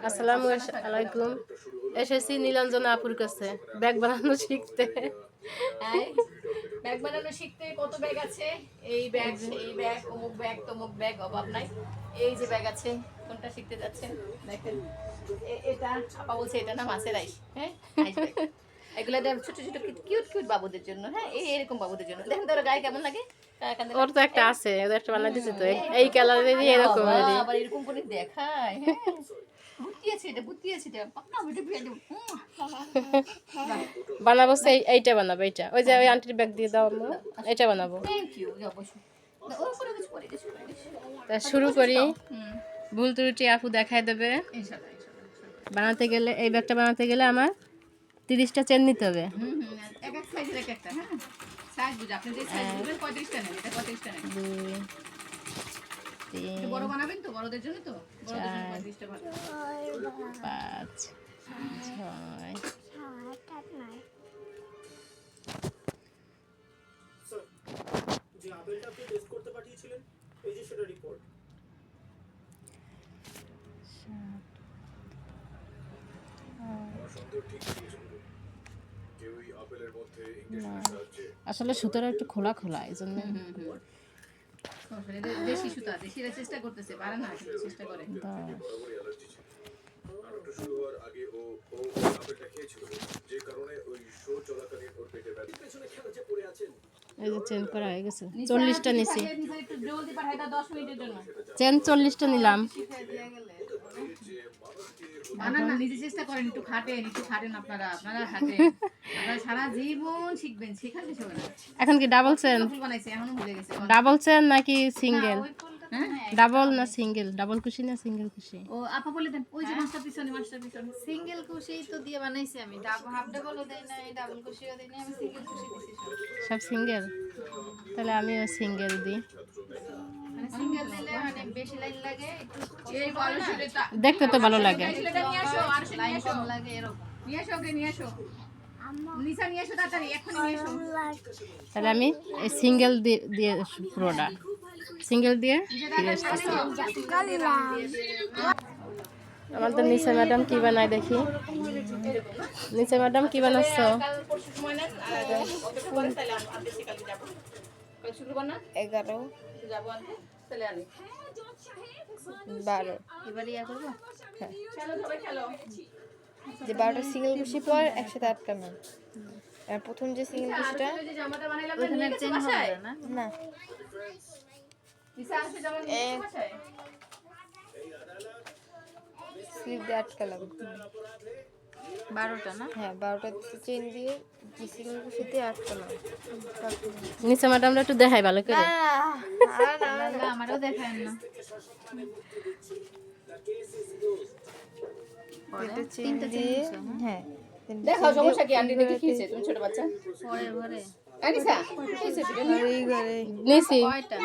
আসসালামু আলাইকুম। এসেছি নীলাঞ্জনা আপুর কাছে ব্যাগ বানানো শিখতে। ব্যাগ বানানো শিখতে কত ব্যাগ আছে, এই ব্যাগ এই ব্যাগ অমুক ব্যাগ তমুক ব্যাগ, অভাব নাই। এই যে ব্যাগ আছে, কোনটা শিখতে যাচ্ছেন দেখেন। এটা আপা বলছে এটা না মাছের আইস। হ্যাঁ, আইস ব্যাগ। এগুলো ছোট ছোট কিউট কিউট বাবুদের জন্য। হ্যাঁ, এরকম বাবুদের জন্য। দেখেন তো ওর গায়ে কেমন লাগে। ওর তো একটা আছে, ওর একটা বানাই দিছি তো, এই কালারেরই এরকম আবার এরকম করে দেখায়। হ্যাঁ, বুটিয়েছে এটা, বুটিয়েছে এটা। পাপনা বুটি ফেলে দেব। বানাবো। সেই এইটা বানাবো, এইটা ওই যে ওই আন্টির ব্যাগ দিয়ে দাও, আমরা এটা বানাবো। Thank you. অবশ্যই ওর করে কিছু করে কিছু করে কিছু। তা শুরু করি। ভুল ত্রুটি আপু দেখায় দেবে। ইনশাআল্লাহ বানাতে গেলে, এই ব্যাগটা বানাতে গেলে আমার 30টা চেন নিতে হবে। এক এক সাইজের এক একটা। হ্যাঁ, সাইজ বুঝে আপনি যে সাইজ বলবেন 35টা নেন, এটা 35টা নেন। 2 3 একটু বড় বানাবেন তো, বড়দের জন্য তো, বড়দের জন্য 35টা ভালো। 5 6 যে আপেলটা আপনি টেস্ট করতে পাঠিয়েছিলেন, এই যে সেটা রিপোর্ট। আসলে সুতোটা একটু খোলা খোলা, এই জন্য দেশি সুতা, দেশিরা চেষ্টা করতেছে, পারে না, চেষ্টা করে। এই যে চেন করা হয়ে গেছে। 40টা নিছি, একটু জলদি পাঠাই দাও 10 মিনিটের জন্য। চেন 40টা নিলাম। বানান না, নিজে চেষ্টা করেন, একটু খাটেন আপনারা খাটেন। আপনারা সারা জীবন শিখবেন, শেখা শেষ হবে না। এখন কি ডাবল চেন? ফুল বানাইছে, এখনো ভুলে গেছে। ডাবল চেন নাকি সিঙ্গেল? হ্যাঁ, ডাবল না সিঙ্গেল? ডাবল কুশি না সিঙ্গেল কুশি? ও আপা বলে দেন, ওই যে মাস্টার পিছনে সিঙ্গেল কুশি তো দিয়ে বানাইছি আমি, হাফ ডাবলও দেই না, ডাবল কুশিও দেই না, আমি সিঙ্গেল কুশি দিছি সব সিঙ্গেল। তাহলে আমিও সিঙ্গেল দিই। মানে সিঙ্গেল দিলে মানে বেশি লাইন লাগে, একটু এই কলসিটা দেখতে তো ভালো লাগে। এটা নিয়ে আসো, আর সে লাইন নিয়ে আসো, কম লাগে এরকম। নিয়ে আসো, ওকে নিয়ে আসো। নিশা নিয়ে আসো তাড়াতাড়ি, এখনই নিয়ে আসো। তাহলে আমি এই সিঙ্গেল দিয়ে পুরোটা সিঙ্গেল দিয়ে ফিরে আসতেছি। আমাদের নিশা ম্যাডাম কি বানায় দেখি। নিশা ম্যাডাম কি বানাচ্ছ? কাল পরশু সময় নেন, আর অপেক্ষা করেন, তাহলে আনতে সে কালকে যাবো। কাল শুক্রবার না, 11 যাবো আনতে, তাহলে আনি। 12 এবার ইয়া করবো। খেলো সবাই খেলো। যে 12টা সিঙ্গেল কুশি পর একসাথে 8টা ম্যাম। আর প্রথম যে সিঙ্গেল কুশিটা ওই যে জামাটা বানাইলাম না, ওখানে নিয়ে গেছো চেন বাসায়? হবে না, নিশা আসছে জামা নিয়ে গেছো বাসায়? স্লিপ দিয়ে আটকালাম। 12টা না? হ্যাঁ, 12টা চেন দিয়ে যে সিঙ্গেল কুশিতে আটকালাম। নিশা ম্যাডামরা একটু দেখাই ভালো করে। না আমারও দেখায় না। এটা চেন দিয়ে, হ্যাঁ দেখাও, সমস্যা কি? আন্টি নাকি খেয়েছে, তুমি ছোট বাচ্চা। পরে ঘরে আনিসা খেয়েছে দুটো নিয়ে। ঘরে ঘরে নিছি কয়টা?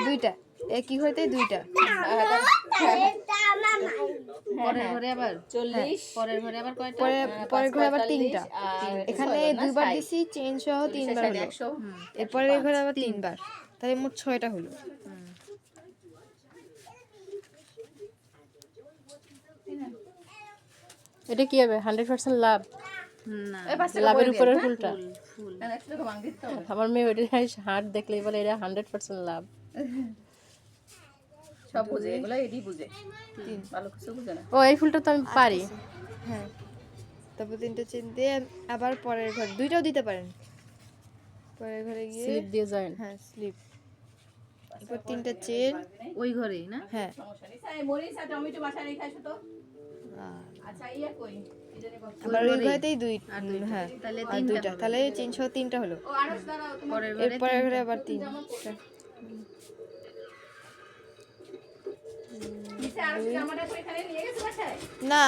2টা একই ঘরেতে 2টা। পরের ঘরে আবার 40, পরের ঘরে আবার কয়টা? পরের ঘরে আবার 3টা। আর এখানে 2বার দিছি, চেন সহ 3বার হলো। 100। এরপরের ঘরে আবার 3বার, তাহলে মোট 6টা হলো। এটা কি হবে? 100% লাভ? না লাভের উপরের ফুলটা। না, একটু তো ভাঙ দিতে হবে। আমার মেয়ে ওইটা হাট দেখলেই বলে এটা 100% লাভ। সব বুঝে, এগুলো এডি বুঝে, ভালো কিছু বুঝে না। ও এই ফুলটা তো আমি পারি। হ্যাঁ, তারপর 3টা চেন দিয়ে আবার পরের ঘরে 2টাও দিতে পারেন। পরের ঘরে গিয়ে স্লিপ দিয়ে জয়েন। হ্যাঁ স্লিপ, এরপর 3টা চেন ওই ঘরেই না? হ্যাঁ। সমস্যা নেই। এই মরিচ আর টমেটো বাসায় রেখে আসো তো। আচ্ছা, ইয়া কই? এটা নিয়ে বল। আবার ওই ঘরেতেই 2, হ্যাঁ তাহলে 2টা, তাহলে চেন সহ 3টা হলো। ও আরো দাঁড়াও, তোমার এরপরের ঘরে আবার 3টা। নিচে আর জামাটা তো এখানে নিয়ে গেছো বাসায়? না,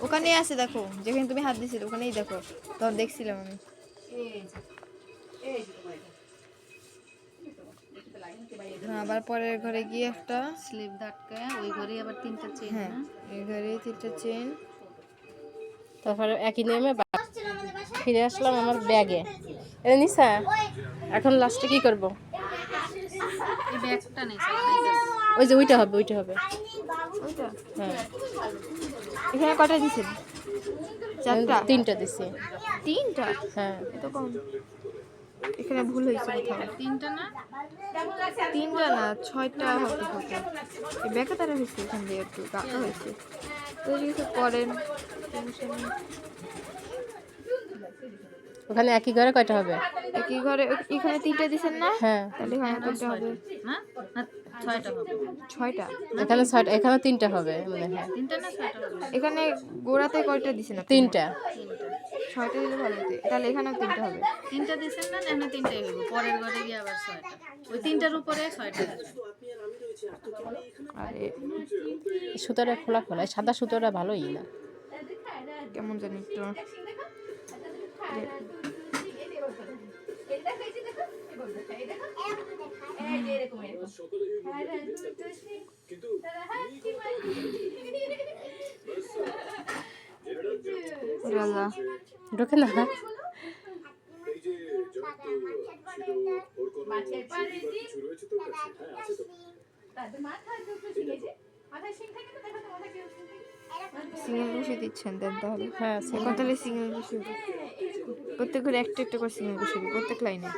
ওখানেই আছে, দেখো যেখানে তুমি হাত দিছিলে ওখানেই দেখো, তখন দেখছিলাম আমি। এই যে তোমার এটা। দেখতে লাগে না কি ভাই? হ্যাঁ, আবার পরের ঘরে গিয়ে একটা, স্লিপ ধাটকে ওই ঘরেই আবার 3টা চেন। হ্যাঁ এই ঘরে 3টা চেন। তারপরে একই নিয়মে ফিরে আসলাম আমার ব্যাগে। এই নিশা, এখন লাস্টে কি করব? এই ব্যাগটা নেই, ওই যে ওইটা হবে, ওইটা হবে। ওইটা হ্যাঁ এখানে কটা দিছেন? 4টা? 3টা দিছি। 3টা? হ্যাঁ এত কম। এখানে ভুল হয়েছে কোথাও। 3টা না, 6টা হতে হতো। এই ব্যাকে তারা হয়েছে, এখান দিয়ে একটু গাঁকা হয়েছে। তো কিছু করেন, টেনশন নেই। ওখানে একই ঘরে কয়টা হবে? একই ঘরে এখানে 3টা দিছেন না? হ্যাঁ তাহলে এখানে 3টা হবে। হ্যাঁ 6টা হবে। 6টা? এখানে 6টা, এখানে 3টা হবে মনে হয়। 3টা না 6টা হবে? এখানে গোড়াতে কয়টা দিছেন আপনি? 3টা। 6টা দিলে ভালো হতো, তাহলে এখানেও 3টা হবে। 3টা দিছেন না, এখানে 3টাই হইব। পরের ঘরে গিয়ে আবার 6টা। ওই 3টার উপরে 6টা দিবেন। আরে সুতোটা খোলা খোলা, এই সাদা সুতোটা ভালোই না। কেমন জানি একটু আল্লাহ। ঢোকে না। মাছের পাড়ে ডিম তাদের মাথায় দুটো শিং আছে, মাথায় শিং থাকে তো, দেখো তো মাথায় কেউ শিং থাকে। সিঙ্গেল বসে দিচ্ছেন দেন তাহলে। হ্যাঁ এখন তাহলে সিঙ্গেল বসে প্রত্যেক ঘরে একটা একটা করে সিঙ্গেল বসে প্রত্যেক লাইনে।